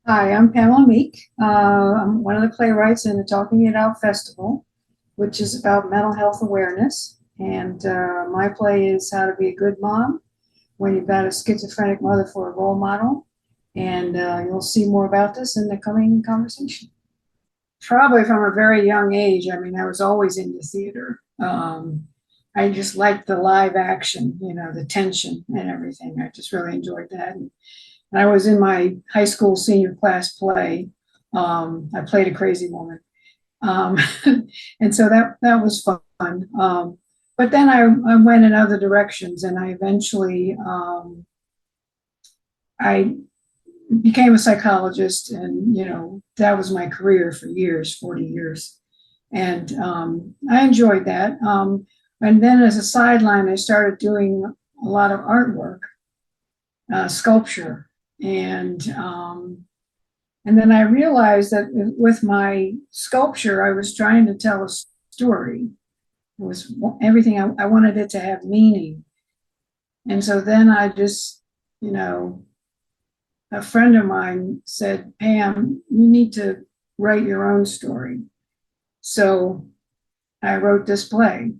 Hi, I'm Pamela Meek. I'm one of the playwrights in the Talking It Out Festival, which is about mental health awareness. And my play is How to Be a Good Mom when you've got a schizophrenic mother for a role model. And you'll see more about this in the coming conversation. Probably from a very young age. I mean, I was always into theater. I just liked the live action, the tension and everything. I just really enjoyed that. And I was in my high school senior class play. I played a crazy woman. Um, and so that was fun. But then I went in other directions, and I eventually I became a psychologist, and that was my career for years, 40 years. And I enjoyed that. And then as a sideline, I started doing a lot of artwork, sculpture, and then I realized that with my sculpture, I was trying to tell a story. It was everything. I wanted it to have meaning. And so then I just, a friend of mine said, Pam, you need to write your own story. So I wrote this play,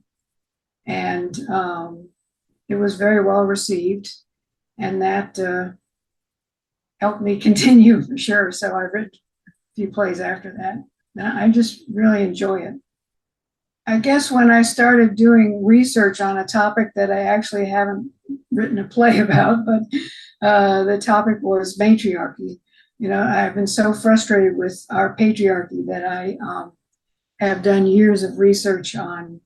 and it was very well received, and that helped me continue for sure. So I read a few plays after that. And I just really enjoy it. I guess when I started doing research on a topic that I actually haven't written a play about, but the topic was matriarchy. I've been so frustrated with our patriarchy that I have done years of research on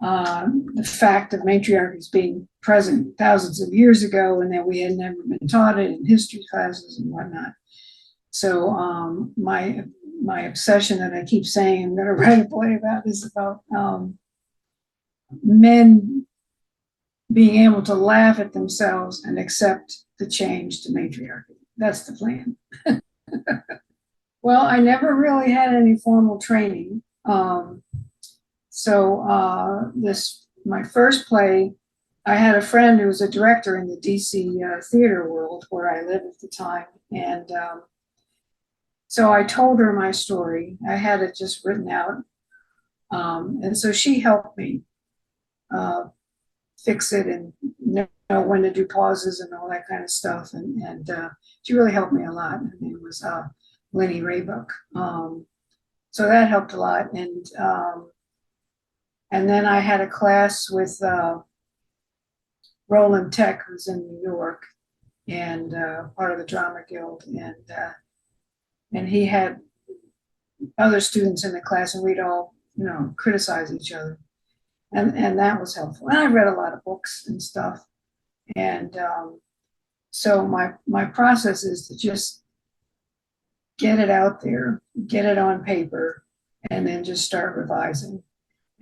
the fact of matriarchies being present thousands of years ago, and that we had never been taught it in history classes and whatnot. So my obsession that I keep saying I'm going to write a play about is about men being able to laugh at themselves and accept the change to matriarchy. That's the plan. Well, I never really had any formal training. So my first play, I had a friend who was a director in the DC theater world where I lived at the time. And so I told her my story. I had it just written out. And so she helped me fix it and know when to do pauses and all that kind of stuff. And she really helped me a lot. Her name was Lenny Raybuck. So that helped a lot. And then I had a class with Roland Tech, who's in New York and part of the Drama Guild. And he had other students in the class, and we'd all, criticize each other. And that was helpful. And I read a lot of books and stuff. And so my process is to just get it out there, get it on paper, and then just start revising.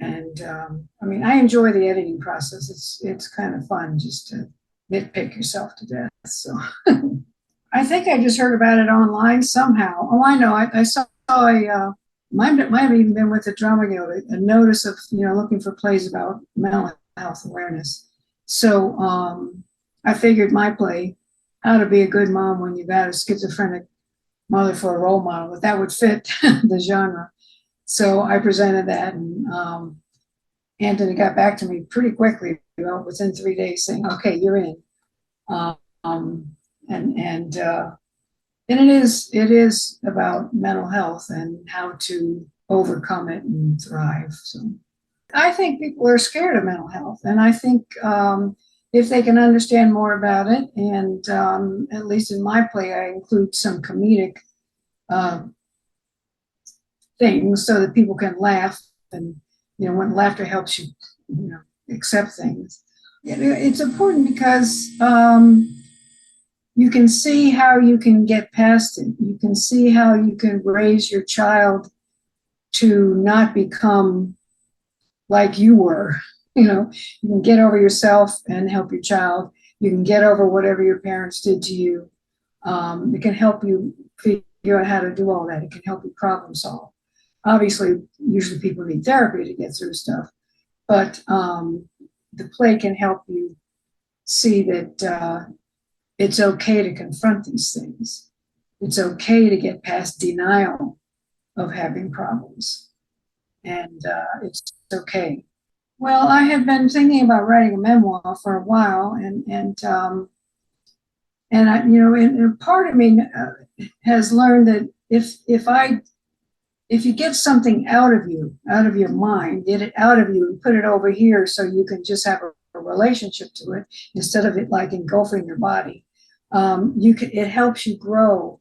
And I enjoy the editing process. It's kind of fun just to nitpick yourself to death. So I think I just heard about it online somehow. Oh, I know. I saw might have even been with the Drama Guild, a notice of looking for plays about mental health awareness. So I figured my play, How to Be a Good Mom When You've Got a Schizophrenic Mother for a Role Model, that would fit the genre. So I presented that, and Anthony got back to me pretty quickly, within 3 days, saying, "Okay, you're in." And it is about mental health and how to overcome it and thrive. So I think people are scared of mental health, and I think if they can understand more about it, and at least in my play, I include some comedic things so that people can laugh, and when laughter helps you accept things. It's important because you can see how you can get past it. You can see how you can raise your child to not become like you were. You can get over yourself and help your child. You can get over whatever your parents did to you. It can help you figure out how to do all that. It can help you problem solve. Obviously, usually people need therapy to get through stuff, but the play can help you see that it's okay to confront these things. it's okay to get past denial of having problems, and it's okay. Well, I have been thinking about writing a memoir for a while, and I, and part of me has learned that if you get something out of your mind, get it out of you and put it over here so you can just have a relationship to it instead of it like engulfing your body. It helps you grow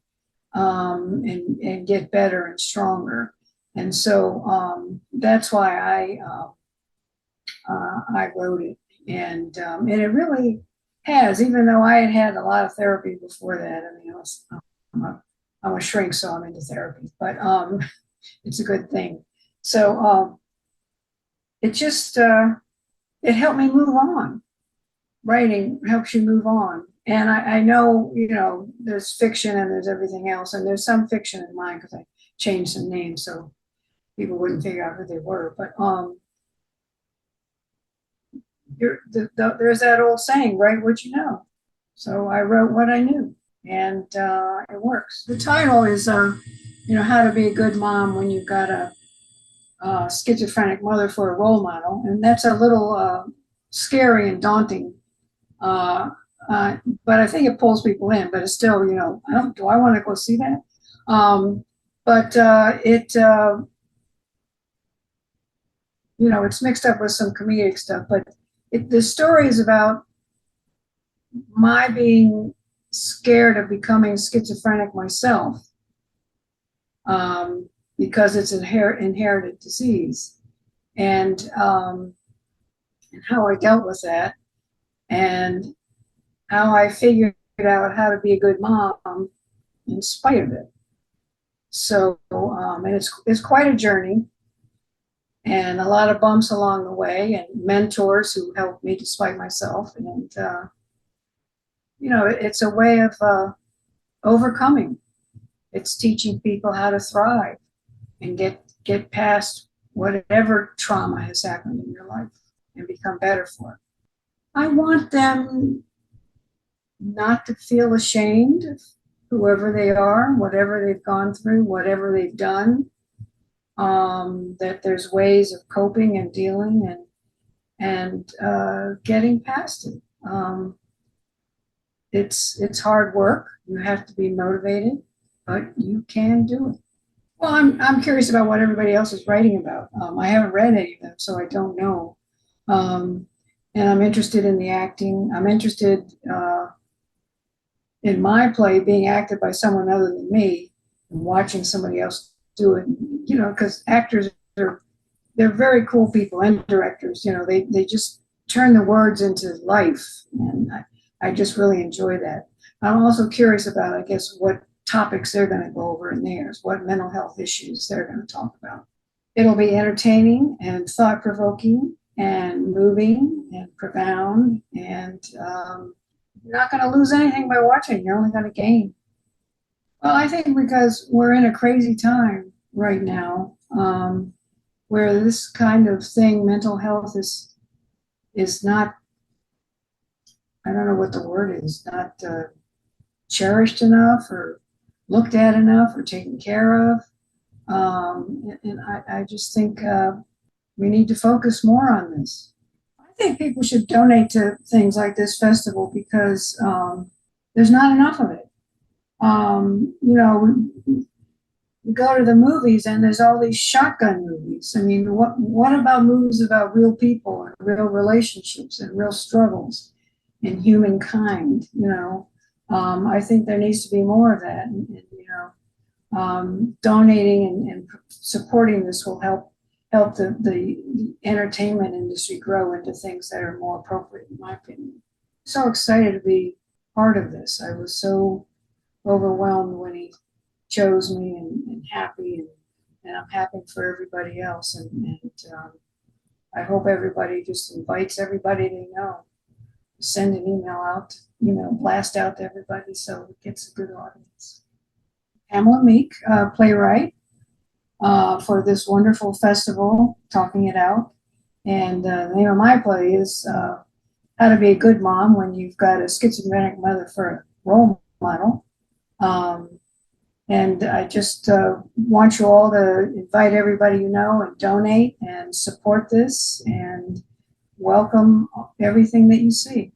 and get better and stronger. And so that's why I wrote it. And it really has, even though I had a lot of therapy before that. I mean, I'm a shrink, so I'm into therapy, but it's a good thing. So it just it helped me move on. Writing helps you move on. And I know, there's fiction and there's everything else, and there's some fiction in mine because I changed some names so people wouldn't figure out who they were. But there's that old saying, write what you know. So I wrote what I knew, and it works. The title is, how to be a good mom when you've got a schizophrenic mother for a role model. And that's a little scary and daunting. But I think it pulls people in, but it's still, do I want to go see that? But it's mixed up with some comedic stuff, but the story is about my being scared of becoming schizophrenic myself, because it's an inherited disease, and how I dealt with that, and how I figured out how to be a good mom in spite of it. So, and it's quite a journey, and a lot of bumps along the way, and mentors who helped me despite myself, and it's a way of overcoming. It's teaching people how to thrive and get past whatever trauma has happened in your life and become better for it. I want them not to feel ashamed of whoever they are, whatever they've gone through, whatever they've done, that there's ways of coping and dealing and getting past it. It's hard work. You have to be motivated, but you can do it. Well, I'm curious about what everybody else is writing about. I haven't read any of them, so I don't know. And I'm interested in the acting. I'm interested in my play being acted by someone other than me, and watching somebody else do it. Because actors they're very cool people, and directors. They just turn the words into life, and I just really enjoy that. I'm also curious about, I guess, what topics they're going to go over in theirs, what mental health issues they're going to talk about. It'll be entertaining and thought-provoking and moving and profound, and you're not going to lose anything by watching. You're only going to gain. Well, I think because we're in a crazy time right now, where this kind of thing, mental health, is not, I don't know what the word is, not cherished enough or looked at enough or taken care of. And I just think we need to focus more on this. I think people should donate to things like this festival because there's not enough of it. We go to the movies and there's all these shotgun movies. I mean, what about movies about real people and real relationships and real struggles and humankind? I think there needs to be more of that. Donating and supporting this will help the entertainment industry grow into things that are more appropriate, in my opinion. So excited to be part of this. I was so overwhelmed when he chose me, and happy, and I'm happy for everybody else. And I hope everybody just invites everybody they know. Send an email out, blast out to everybody so it gets a good audience. Pamela Meek, playwright, for this wonderful festival, Talking It Out. And the name of my play is How to Be a Good Mom When You've Got a Schizophrenic Mother for a Role Model. And I just want you all to invite everybody you know and donate and support this and welcome everything that you see.